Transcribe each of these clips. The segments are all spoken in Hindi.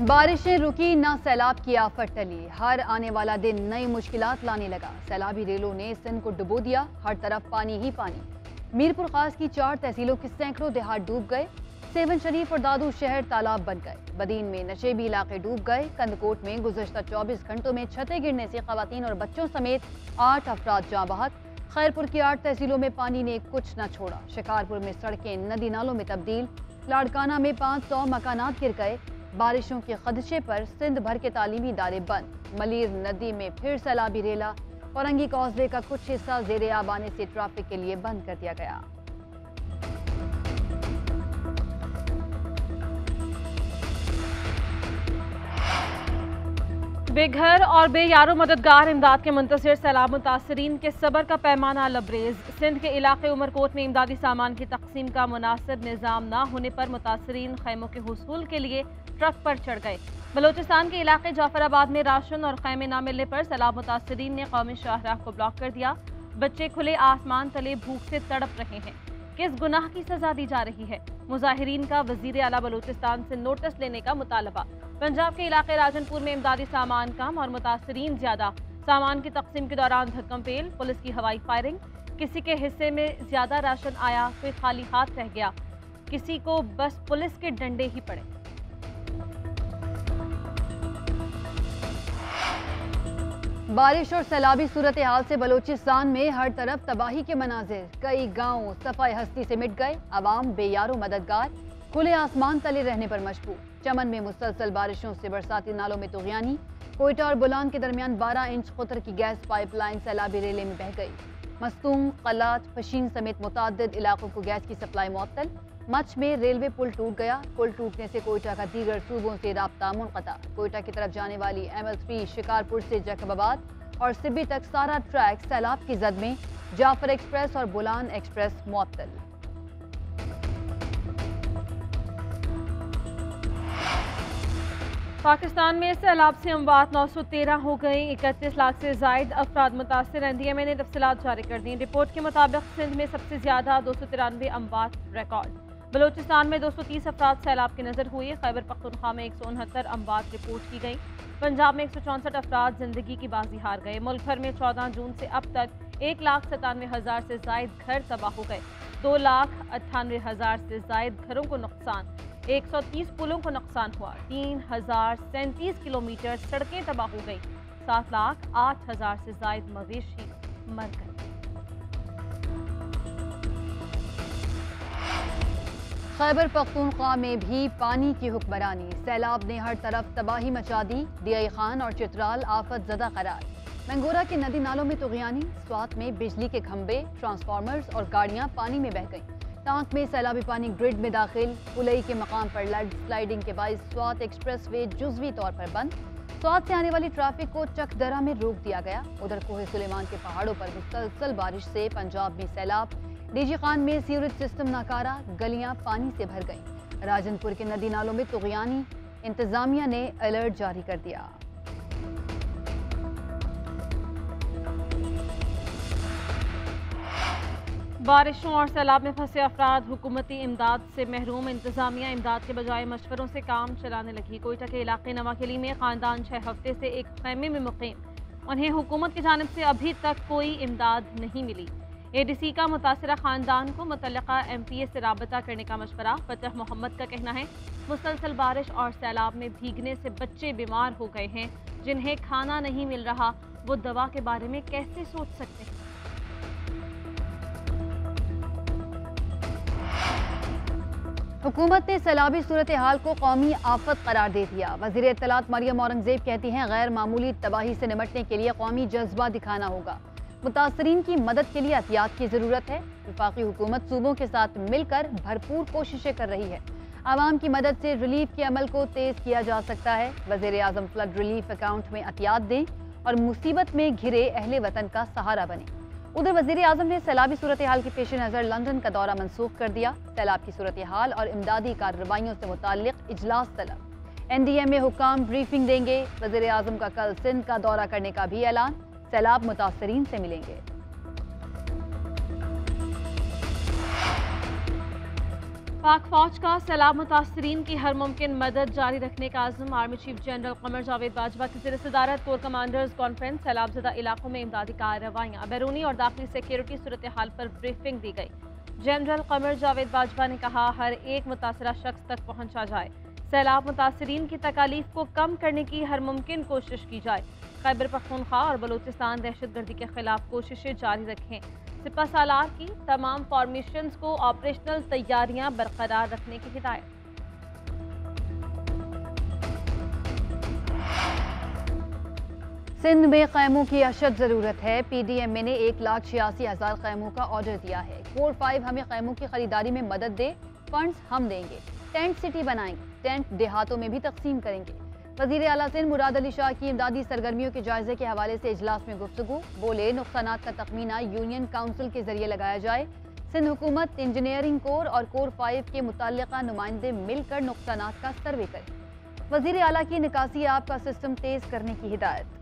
बारिशें रुकी ना सैलाब की आफत टली। हर आने वाला दिन नई मुश्किलात लाने लगा। सैलाबी रेलों ने सिंध को डुबो दिया। हर तरफ पानी ही पानी। मीरपुर खास की 4 तहसीलों के सैकड़ों देहात डूब गए। सेवन शरीफ और दादू शहर तालाब बन गए। बदीन में नशेबी इलाके डूब गए। कंदकोट में गुज़श्ता 24 घंटों में छतें गिरने से खवातीन और बच्चों समेत 8 अफराद जाँ बहक। खैरपुर की 8 तहसीलों में पानी ने कुछ न छोड़ा। शिकारपुर में सड़कें नदी नालों में तब्दील। लाड़काना में 500 मकानात गिर गए। बारिशों के खदशे पर सिंध भर के तालीमी इदारे बंद। मलीर नदी में फिर सैलाबी रेला। औरंगी कॉजवे का कुछ हिस्सा ज़ेरे आब आने से ट्रैफिक के लिए बंद कर दिया गया। बेघर और बेयारो मददगार इमदाद के मुंतशिर सैलाब मुतासरीन के सबर का पैमाना लबरेज। सिंध के इलाके उमरकोट में इमदादी सामान की तकसीम का मुनासिब निज़ाम न होने पर मुतासरीन खैमों के हुसूल के लिए ट्रक पर चढ़ गए। बलोचिस्तान के इलाके जाफराबाद में राशन और खैमे न मिलने पर सैलाब मुतासरीन ने कौमी शाहराह को ब्लॉक कर दिया। बच्चे खुले आसमान तले भूख से तड़प रहे हैं। किस गुनाह की सजा दी जा रही है? मुजाहिरीन का वजीर आला बलोचिस्तान से नोटिस लेने का मुतालबा। पंजाब के इलाके राजनपुर में इमदादी सामान कम और मुतासरीन ज्यादा। सामान की तकसीम के दौरान धक्कम पेल, पुलिस की हवाई फायरिंग। किसी के हिस्से में ज्यादा राशन आया, कोई खाली हाथ रह गया, किसी को बस पुलिस के डंडे ही पड़े। बारिश और सैलाबी सूरत हाल से बलोचिस्तान में हर तरफ तबाही के मनाजिर। कई गांव सफाई हस्ती से मिट गए। अवाम बेयारो मददगार खुले आसमान तले रहने पर मजबूर। चमन में मुसलसल बारिशों से बरसाती नालों में तुगयानी। कोयटा और बुलान के दरमियान 12 इंच कुतर की गैस पाइपलाइन सैलाबी रेले में बह गई। मस्तूम, कलात, फशीन समेत मुताद्दिद इलाकों को गैस की सप्लाई मुअत्तल। मच में रेलवे पुल टूट गया। पुल टूटने से कोयटा का दीगर सूबों से राब्ता मुनक़ता। कोयटा की तरफ जाने वाली ML3 शिकारपुर से जैकबाबाद और सिब्बी तक सारा ट्रैक सैलाब की जद में। जाफर एक्सप्रेस और बुलान एक्सप्रेस मुअत्तल। पाकिस्तान में सैलाब से अमवात 913 हो गई। 31 लाख से जायद अफराद मुतासर। NDMA ने तफसीलात जारी कर दी। रिपोर्ट के मुताबिक सिंध में सबसे ज्यादा 293 अमवात रिकॉर्ड। बलोचिस्तान में 230 अफराद सैलाब की नजर हुई। खैबर पख्तूनख्वा में 169 अमवात रिपोर्ट की गई। पंजाब में 164 अफराद जिंदगी की बाजी हार गए। मुल्क भर में 14 जून से अब तक 1,97,000 से जायद घर तबाह हो गए। 2,98,000 से जायद घरों को नुकसान। 130 पुलों को नुकसान हुआ। 3,037 किलोमीटर सड़कें तबाह हो गई। 7,08,000 से जायद मवेशी मर गए। खैबर पख्तूनख्वा में भी पानी की हुक्मरानी। सैलाब ने हर तरफ तबाही मचा दी। DI खान और चित्राल आफत ज़दा करार। मंगोरा के नदी नालों में तुगयानी। स्वात में बिजली के खंभे, ट्रांसफार्मर्स और गाड़ियां पानी में बह गईं। टांक में सैलाबी पानी ग्रिड में दाखिल। पुलई के मकाम पर लैंड स्लाइडिंग के बाइस स्वात एक्सप्रेस वे जुजवी तौर पर बंद। स्वात से आने वाली ट्रैफिक को चकदरा में रोक दिया गया। उधर कोहे सुलेमान के पहाड़ों पर मुसलसल बारिश से पंजाब में सैलाब। DG खान में सीवरेज सिस्टम नाकारा। गलियां पानी से भर गईं। राजनपुर के नदी नालों में तुगयानी। इंतजामिया ने अलर्ट जारी कर दिया। बारिशों और सैलाब में फंसे अफराद हुकूमती इमदाद से महरूम। इंतजामिया इमदाद के बजाय मशवरों से काम चलाने लगी। कोयटा के इलाके नवाखली में खानदान 6 हफ्ते से एक खैमे में मुकीम। उन्हें हुकूमत की जानिब से अभी तक कोई इमदाद नहीं मिली। ADC का मुतासरा खानदान को मुतल्लिका MPA से राबता करने का मशवरा। फतह मोहम्मद का कहना है मुसलसल बारिश और सैलाब में भीगने से बच्चे बीमार हो गए हैं। जिन्हें खाना नहीं मिल रहा वो दवा के बारे में कैसे सोच सकते हैं? हुकूमत ने सैलाबी सूरत हाल को कौमी आफत करार दे दिया। वज़ीर इत्तलात मरियम औरंगजेब कहती हैं गैर मामूली तबाही से निमटने के लिए कौमी जज्बा दिखाना होगा। मुतासरीन की मदद के लिए एहतियात की ज़रूरत है। वफाकी हुकूमत सूबों के साथ मिलकर भरपूर कोशिशें कर रही है। आवाम की मदद से रिलीफ के अमल को तेज़ किया जा सकता है। वज़ीर आज़म फ्लड रिलीफ अकाउंट में एहतियात दें और मुसीबत में घिरे अहले वतन का सहारा बने। उधर वज़ीर आज़म ने सैलाबी सूरत हाल के पेश नज़र लंदन का दौरा मनसूख कर दिया। सैलाब की सूरत हाल और इमदादी कार्रवाइयों से मुताल्लिक़ इजलास तलब। NDMA हुक्काम ब्रीफिंग देंगे। वज़ीर आज़म का कल सिंध का दौरा करने का भी ऐलान। सैलाब मुतासरीन से मिलेंगे। पाक फौज का सैलाब मुतासरीन की हर मुमकिन मदद जारी रखने का आज़म। Army chief general Qamar Javed Bajwa की ज़ेर सदारत कोर कमांडर्स कॉन्फ्रेंस। सैलाबज़दा इलाकों में इमदादी कार्रवाइयाँ, बैरूनी और दाखिली सिक्योरिटी सूरत हाल पर ब्रीफिंग दी गई। जनरल कमर जावेद बाजवा ने कहा, हर एक मुतासरा शख्स तक पहुँचा जाए। सैलाब मुतासरीन की तकालीफ को कम करने की हर मुमकिन कोशिश की जाए। खैबर पख्तूनख्वा और बलूचिस्तान दहशतगर्दी के खिलाफ कोशिशें जारी रखें। सिपा सालार की तमाम फॉर्मेशंस को ऑपरेशनल तैयारियां बरकरार रखने की हिदायत। सिंध में खैमों की अशद ज़रूरत है। PDMA ने 1,86,000 खैमों का ऑर्डर दिया है। कोर 5 हमें खैमों की खरीदारी में मदद दे, फंड्स हम देंगे। टेंट सिटी बनाएंगे, टेंट देहातों में भी तकसीम करेंगे। वज़ीर आला सिंध मुराद अली शाह की इमदादी सरगर्मियों के जायजे के हवाले से इजलास में गुफ्तगू। बोले, नुकसानात का तखमीना यूनियन काउंसिल के जरिए लगाया जाए। सिंध हुकूमत, इंजीनियरिंग कोर और कोर 5 के मुतल्लिका नुमाइंदे मिलकर नुकसानात का सर्वे करें। वज़ीर आला की निकासी आब का सिस्टम तेज करने की हिदायत।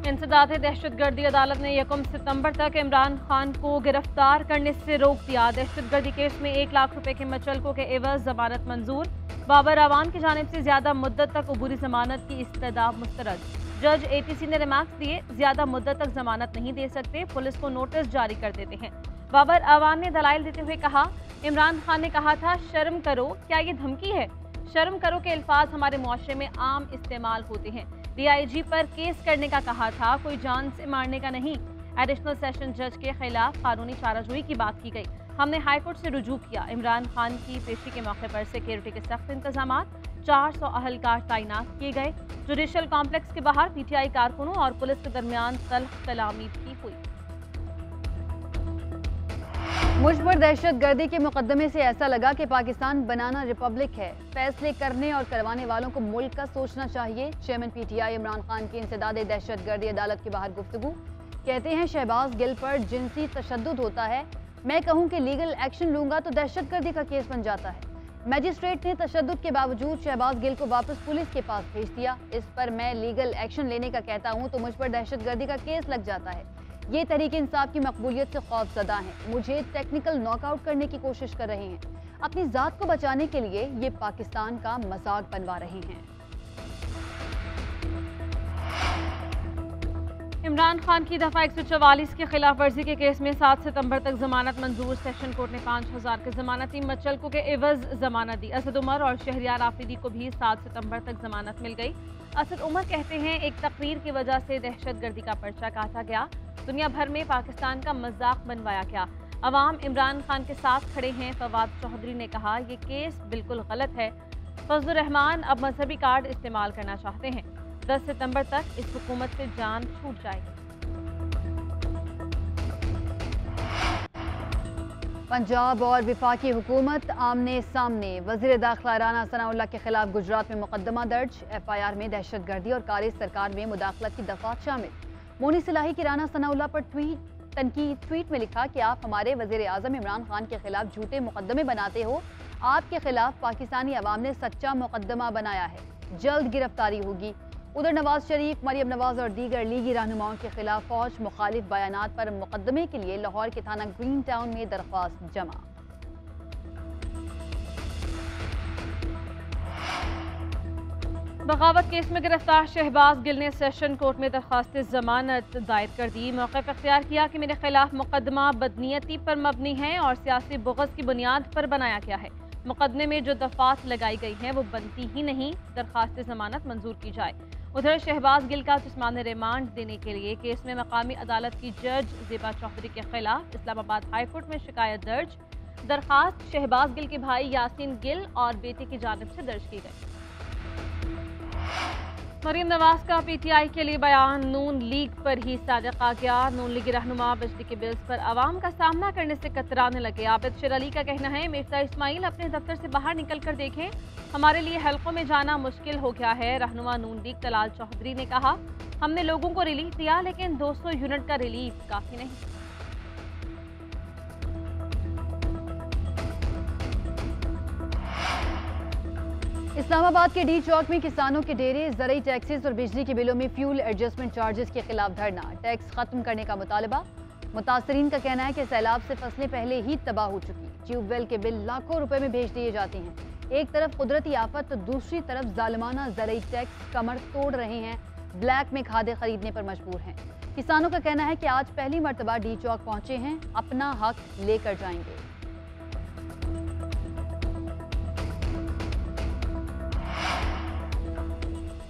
इंसदाद दहशतगर्दी अदालत ने 1 सितंबर तक इमरान खान को गिरफ्तार करने से रोक दिया। दहशतगर्दी केस में 1 लाख रुपए के मचलकों के एवज जमानत मंजूर। बाबर अवान की जानिब से ज्यादा मुद्दत तक अबूरी जमानत की इस्तदा मुस्तरद। जज ATC ने रिमार्क्स दिए, ज्यादा मुद्दत तक जमानत नहीं दे सकते, पुलिस को नोटिस जारी कर देते हैं। बाबर अवान ने दलाइल देते हुए कहा, इमरान खान ने कहा था शर्म करो, क्या ये धमकी है? शर्म करो के अल्फाज हमारे मुआशरे में आम इस्तेमाल होते हैं। DIG पर केस करने का कहा था, कोई जान से मारने का नहीं। एडिशनल सेशन जज के खिलाफ कानूनी चाराजोई की बात की गई। हमने हाईकोर्ट से रुजू किया। इमरान खान की पेशी के मौके पर सिक्योरिटी के सख्त इंतजाम, 400 अहलकार तैनात किए गए। जुडिशल कॉम्प्लेक्स के बाहर PTI कारकुनों और पुलिस के दरमियान तल्ख कलामी भी हुई। मुझ पर दहशतगर्दी के मुकदमे से ऐसा लगा कि पाकिस्तान बनाना रिपब्लिक है। फैसले करने और करवाने वालों को मुल्क का सोचना चाहिए। चेयरमैन PTI इमरान खान की इंसदाद दहशतगर्दी अदालत के बाहर गुफ्तगू। कहते हैं शहबाज गिल पर जिनसी तशद्दुद होता है, मैं कहूं कि लीगल एक्शन लूंगा तो दहशतगर्दी का केस बन जाता है। मैजिस्ट्रेट ने तशद्दुद के बावजूद शहबाज गिल को वापस पुलिस के पास भेज दिया। इस पर मैं लीगल एक्शन लेने का कहता हूं तो मुझ पर दहशतगर्दी का केस लग जाता है। ये तरीके इंसाफ की मकबूलियत से खौफजदा हैं। मुझे टेक्निकल नॉकआउट करने की कोशिश कर रहे हैं। अपनी जात को बचाने के लिए ये पाकिस्तान का मजाक बनवा रहे हैं। इमरान खान की दफा 144 की खिलाफ वर्जी के केस में 7 सितंबर तक जमानत मंजूर। सेशन कोर्ट ने 5000 के जमानती मचलकों के एवज जमानत दी। असद उमर और शहरियार आफरीदी को भी 7 सितंबर तक जमानत मिल गई। असद उमर कहते हैं, एक तकरीर की वजह से दहशतगर्दी का पर्चा काटा गया, दुनिया भर में पाकिस्तान का मजाक बनवाया गया, अवाम इमरान खान के साथ खड़े हैं। फवाद चौधरी ने कहा, ये केस बिल्कुल गलत है। फजलुर रहमान अब मजहबी कार्ड इस्तेमाल करना चाहते हैं। 10 सितंबर तक इस हुकूमत से जान छूट जाएगी। पंजाब और वफाकी हुकूमत आमने सामने। वज़ीर दाखिला राना सनाउल्लाह के खिलाफ गुजरात में मुकदमा दर्ज। FIR में दहशतगर्दी और कारी सरकार में मुदाखलत की दफात शामिल। मोनी सिलाही की राना सनाउल्लाह पर ट्वीट में लिखा कि आप हमारे वज़ीर आज़म इमरान खान के खिलाफ झूठे मुकदमे बनाते हो। आपके खिलाफ पाकिस्तानी अवाम ने सच्चा मुकदमा बनाया है, जल्द गिरफ्तारी होगी। उधर नवाज शरीफ, मरियम नवाज और दीगर लीगी रहनुमाओं के खिलाफ फौज मुखालिफ बयानात पर मुकदमे के लिए लाहौर के थाना ग्रीन टाउन में दरख्वास्त जमा। बगावत केस में गिरफ्तार शहबाज गिल ने सेशन कोर्ट में दरख्वास्त जमानत दायर कर दी। मौक़िफ़ इख्तियार किया कि मेरे खिलाफ मुकदमा बदनीयती पर मबनी है और सियासी बुग़्ज़ की बुनियाद पर बनाया गया है। मुकदमे में जो दफात लगाई गई हैं वो बनती ही नहीं, दरख्वास्त जमानत मंजूर की जाए। उधर शहबाज गिल का जिस्मानी रिमांड देने के लिए केस में मकामी अदालत की जज ज़ेबा चौधरी के खिलाफ इस्लामाबाद हाई कोर्ट में शिकायत दर्ज। दरख्वास्त शहबाज गिल के भाई यासीन गिल और बेटे की जानिब से दर्ज की गई। मरियम नवाज का PTI के लिए बयान नून लीग पर ही सादिक आ गया। नून लीग रहनुमा बिजली के बिल्स पर आवाम का सामना करने से कतराने लगे। आबिद शेर अली का कहना है, मिर्जा इस्माइल अपने दफ्तर से बाहर निकल कर देखें, हमारे लिए हलकों में जाना मुश्किल हो गया है। रहनुमा नून लीग तलाल चौधरी ने कहा, हमने लोगों को रिलीफ दिया लेकिन 200 यूनिट का रिलीफ काफ़ी नहीं। इस्लामाबाद के डी चौक में किसानों के डेरे, ज़रूरी टैक्सेस और बिजली के बिलों में फ्यूल एडजस्टमेंट चार्जेस के खिलाफ धरना। टैक्स खत्म करने का मुतालबा। मुतासरीन का कहना है कि सैलाब से फसलें पहले ही तबाह हो चुकी। ट्यूबवेल के बिल लाखों रुपए में भेज दिए जाते हैं। एक तरफ कुदरती आफत तो दूसरी तरफ जालिमाना ज़रूरी टैक्स कमर तोड़ रहे हैं। ब्लैक में खादें खरीदने पर मजबूर हैं। किसानों का कहना है कि आज पहली मर्तबा डी चौक पहुंचे हैं, अपना हक लेकर जाएंगे।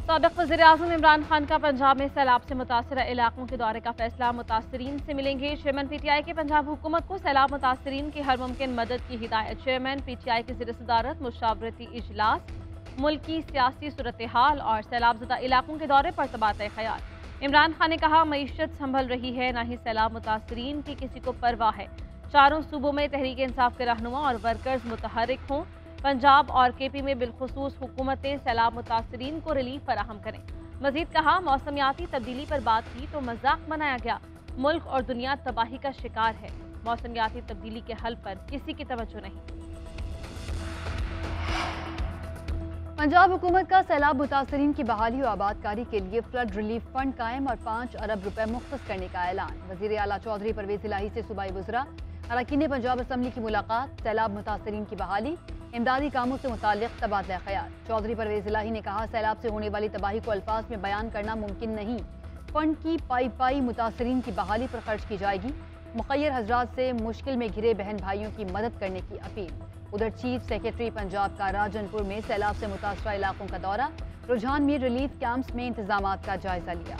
साबिक़ वज़ीर-ए-आज़म इमरान खान का पंजाब में सैलाब से मुतासरा इलाकों के दौरे का फैसला। मुतासरीन से मिलेंगे। चेयरमैन पीटीआई के पंजाब हुकूमत को सैलाब मुतासरीन की हर मुमकिन मदद की हिदायत। चेयरमैन पीटीआई की ज़ेर सदारत मुशावरती इजलास मुल्क की सियासी सूरत हाल और सैलाबज़दा इलाकों के दौरे पर तबादला ख्याल। इमरान खान ने कहा, मईशत संभल रही है, ना ही सैलाब मुतासरीन की किसी को परवाह है। चारों सूबों में तहरीक इंसाफ के रहनुमा और वर्कर्स मुतहरिक हों। पंजाब और केपी में बिलखुसूस हुकूमतें सैलाब मुतासरीन को रिलीफ फराहम करें। मजीद कहा, मौसमियाती तब्दीली पर बात की तो मजाक बनाया गया। मुल्क और दुनिया तबाही का शिकार है। मौसमियाती तब्दीली के हल पर किसी की तवज्जो नहीं। पंजाब हुकूमत का सैलाब मुतासरीन की बहाली और आबादकारी के लिए फ्लड रिलीफ फंड कायम और 5 अरब रुपए मुख्तस करने का ऐलान। वजीर आला चौधरी परवेज इलाही से सूबाई वज़रा, अरकान पंजाब असम्बली की मुलाकात। सैलाब मुतासरीन की बहाली, इमदादी कामों से मुताल्लिक़ तबादला ख्याल। चौधरी परवेज इलाही ने कहा, सैलाब से होने वाली तबाही को अल्फाज में बयान करना मुमकिन नहीं। फंड की पाई मुतासरीन की बहाली पर खर्च की जाएगी। मुखय्यर हजरात से मुश्किल में घिरे बहन भाइयों की मदद करने की अपील। उधर चीफ सेक्रेटरी पंजाब का राजनपुर में सैलाब से मुतासरा इलाकों का दौरा। रुझान में रिलीफ कैंप्स में इंतजामात का जायजा लिया।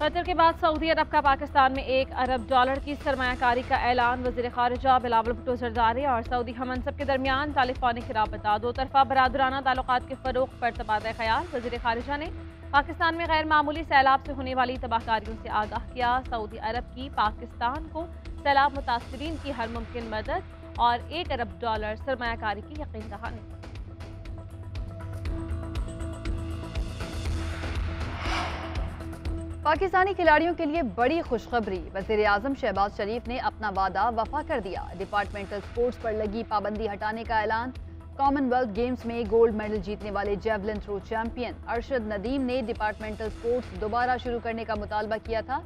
कतर के बाद सऊदी अरब का पाकिस्तान में $1 अरब की सरमायाकारी का ऐलान। वज़ीर ख़ारिजा बिलावल भुट्टो ज़रदारी और सऊदी हमनसब के दरमियान टेलीफोनिक राबता। दो तरफा बरादराना ताल्लुकात के फ़रोग़ पर तबादला ख्याल। वज़ीर ख़ारिजा ने पाकिस्तान में गैर मामूली सैलाब से होने वाली तबाहकारियों से आगाह किया। सऊदी अरब की पाकिस्तान को सैलाब मुतासरीन की हर मुमकिन मदद और $1 अरब सरमायाकारी की यकीन दहानी। पाकिस्तानी खिलाड़ियों के लिए बड़ी खुशखबरी। वज़ीर आज़म शहबाज शरीफ ने अपना वादा वफा कर दिया। डिपार्टमेंटल स्पोर्ट्स पर लगी पाबंदी हटाने का ऐलान। कॉमनवेल्थ गेम्स में गोल्ड मेडल जीतने वाले javelin throw champion Arshad Nadeem ने डिपार्टमेंटल स्पोर्ट्स दोबारा शुरू करने का मुतालबा किया था।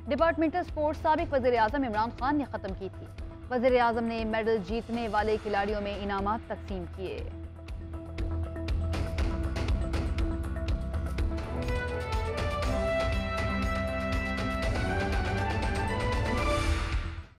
डिपार्टमेंटल स्पोर्ट्स साबिक़ वज़ीर आज़म इमरान खान ने ख़त्म की थी। वज़ीर आज़म ने मेडल जीतने वाले खिलाड़ियों में इनामात तकसीम किए।